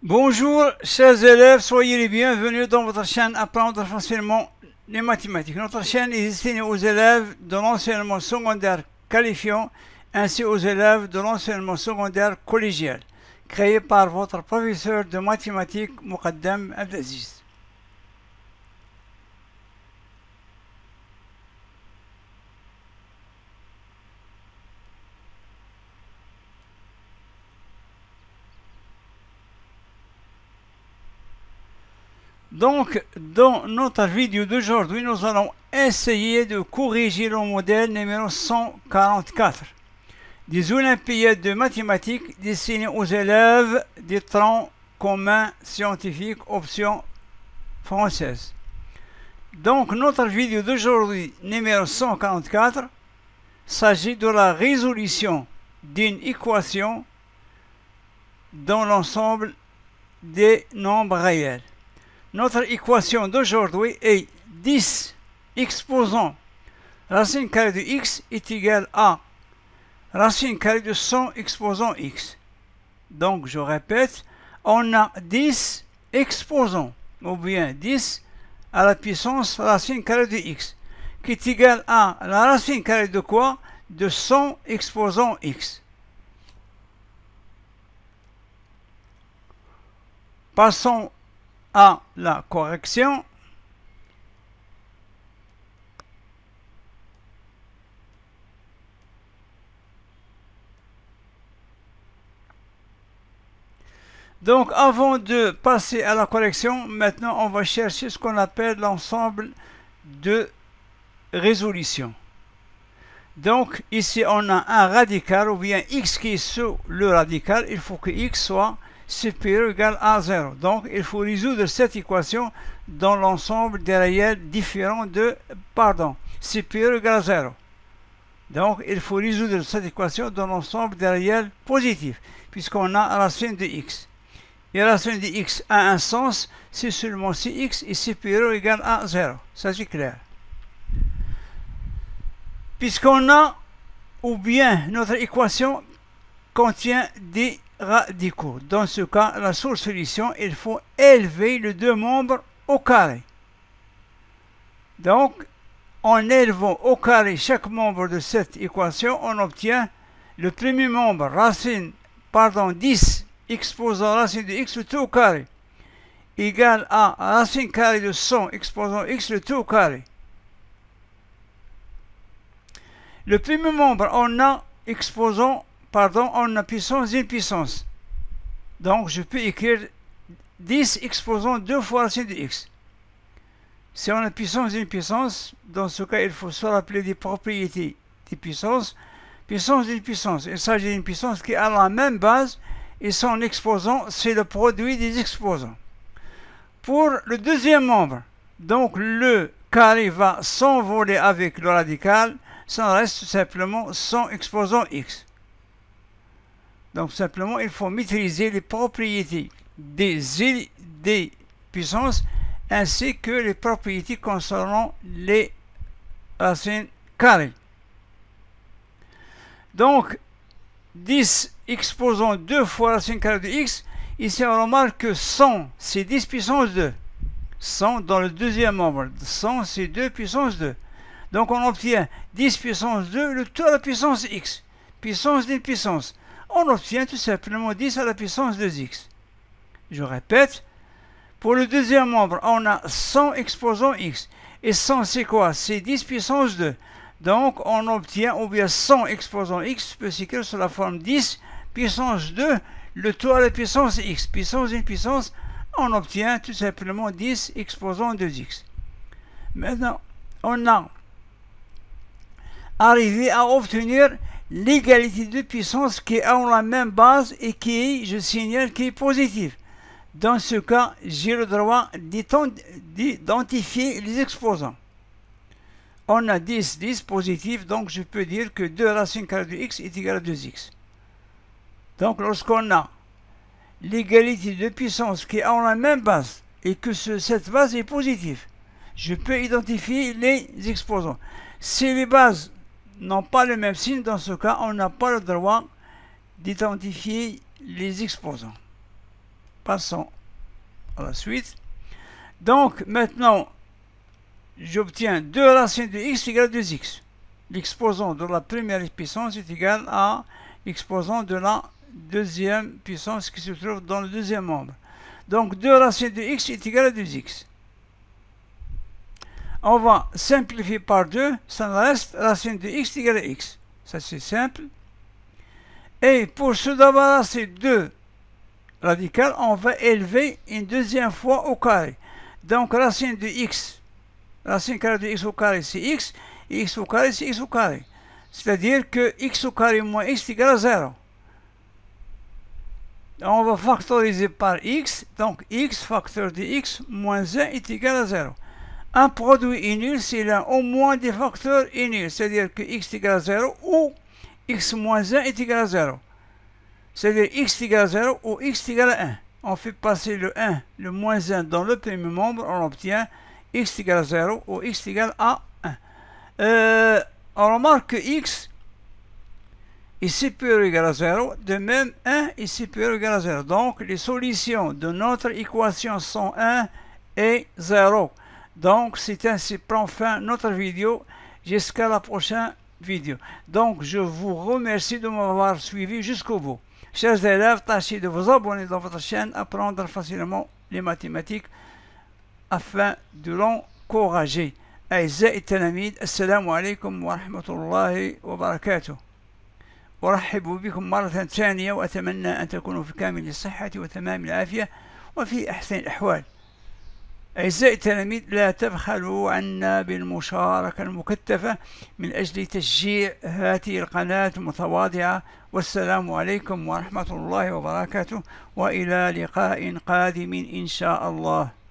Bonjour, chers élèves, soyez les bienvenus dans votre chaîne Apprendre facilement les mathématiques. Notre chaîne est destinée aux élèves de l'enseignement secondaire qualifiant ainsi aux élèves de l'enseignement secondaire collégial, créée par votre professeur de mathématiques Moukaddam Abdelaziz. Donc, dans notre vidéo d'aujourd'hui, nous allons essayer de corriger le modèle numéro 144 des Olympiades de mathématiques destinées aux élèves des troncs communs scientifiques option française. Donc, notre vidéo d'aujourd'hui, numéro 144, s'agit de la résolution d'une équation dans l'ensemble des nombres réels. Notre équation d'aujourd'hui est 10 exposant racine carrée de x est égal à racine carrée de 100 exposant x. Donc, je répète, on a 10 exposants, ou bien 10 à la puissance racine carrée de x, qui est égal à la racine carrée de quoi? De 100 exposant x. Passons à la correction. Donc, avant de passer à la correction, maintenant on va chercher ce qu'on appelle l'ensemble de résolution. Donc, ici on a un radical, ou bien x qui est sur le radical, il faut que x soit supérieur ou égal à 0. Donc, il faut résoudre cette équation dans l'ensemble des réels différents de, supérieur ou égal à 0. Donc, il faut résoudre cette équation dans l'ensemble des réels positifs, puisqu'on a racine de x. Et racine de x a un sens, c'est seulement si x est supérieur ou égal à 0. Ça, c'est clair. Puisqu'on a, ou bien notre équation contient des radicaux. Dans ce cas, la seule solution, il faut élever les deux membres au carré. Donc, en élevant au carré chaque membre de cette équation, on obtient le premier membre, 10 exposant racine de x le tout au carré, égal à racine carrée de 100 exposant x le tout au carré. Le premier membre, on a on a puissance d'une puissance. Donc, je peux écrire 10 exposant 2 fois racine de x. Si on a puissance d'une puissance, dans ce cas, il faut se rappeler des propriétés des puissances. Puissance d'une puissance. Il s'agit d'une puissance qui a la même base et son exposant, c'est le produit des exposants. Pour le deuxième membre, donc le carré va s'envoler avec le radical, ça reste tout simplement 100 exposant x. Donc, simplement, il faut maîtriser les propriétés des puissances ainsi que les propriétés concernant les racines carrées. Donc, 10 exposant 2 fois racine carrée de x, ici on remarque que 100, c'est 10 puissance 2. 100 dans le deuxième membre, 100 c'est 2 puissance 2. Donc, on obtient 10 puissance 2, le tout à la puissance x, puissance d'une puissance. On obtient tout simplement 10 à la puissance de x. Je répète, pour le deuxième membre, on a 100 exposant x. Et 100, c'est quoi? C'est 10 puissance 2. Donc, on obtient, ou bien 100 exposant x peut s'écrire sous la forme 10 puissance 2, le tout à la puissance x. Puissance d'une puissance, on obtient tout simplement 10 exposant 2x. Maintenant, on a arrivé à obtenir l'égalité de puissance qui a la même base et qui est, je signale, qui est positive. Dans ce cas, j'ai le droit d'identifier les exposants. On a 10 positifs, donc je peux dire que 2 racine carrée de x est égal à 2x. Donc, lorsqu'on a l'égalité de puissance qui a la même base et que cette base est positive, je peux identifier les exposants. Si les bases n'ont pas le même signe, dans ce cas, on n'a pas le droit d'identifier les exposants. Passons à la suite. Donc, maintenant, j'obtiens 2 racines de x égale 2x. L'exposant de la première puissance est égal à l'exposant de la deuxième puissance qui se trouve dans le deuxième membre. Donc 2 racines de x est égal à 2x. On va simplifier par 2, ça nous reste racine de x égale à x. Ça c'est simple. Et pour se débarrasser de radical, on va élever une deuxième fois au carré. Donc racine de x, racine carrée de x au carré c'est x, et x au carré c'est x au carré. C'est-à-dire que x au carré moins x est égal à 0. On va factoriser par x, donc x facteur de x moins 1 est égal à 0. Un produit est nul si l'un au moins des facteurs est nul, c'est-à-dire que x est égal à 0 ou x moins 1 est égal à 0. C'est-à-dire x est égal à 0 ou x est égal à 1. On fait passer le 1, le moins 1 dans le premier membre, on obtient x est égal à 0 ou x est égal à 1. On remarque que x est supérieur ou égal à 0, de même 1 est supérieur ou égal à 0. Donc les solutions de notre équation sont 1 et 0. Donc c'est ainsi prend fin notre vidéo. Jusqu'à la prochaine vidéo. Donc je vous remercie de m'avoir suivi jusqu'au bout. Chers élèves, tâchez de vous abonner dans votre chaîne, apprendre facilement les mathématiques afin de l'encourager. أعزائي التلاميذ السلام عليكم ورحمة الله وبركاته. أرحب بكم مرة ثانية وأتمنى أن تكونوا في كامل الصحة وتمام العافية وفي أحسن الأحوال. أعزائي التلاميذ لا تبخلوا عنا بالمشاركة المكثفة من أجل تشجيع هذه القناة المتواضعة. والسلام عليكم ورحمة الله وبركاته وإلى لقاء قادم إن شاء الله.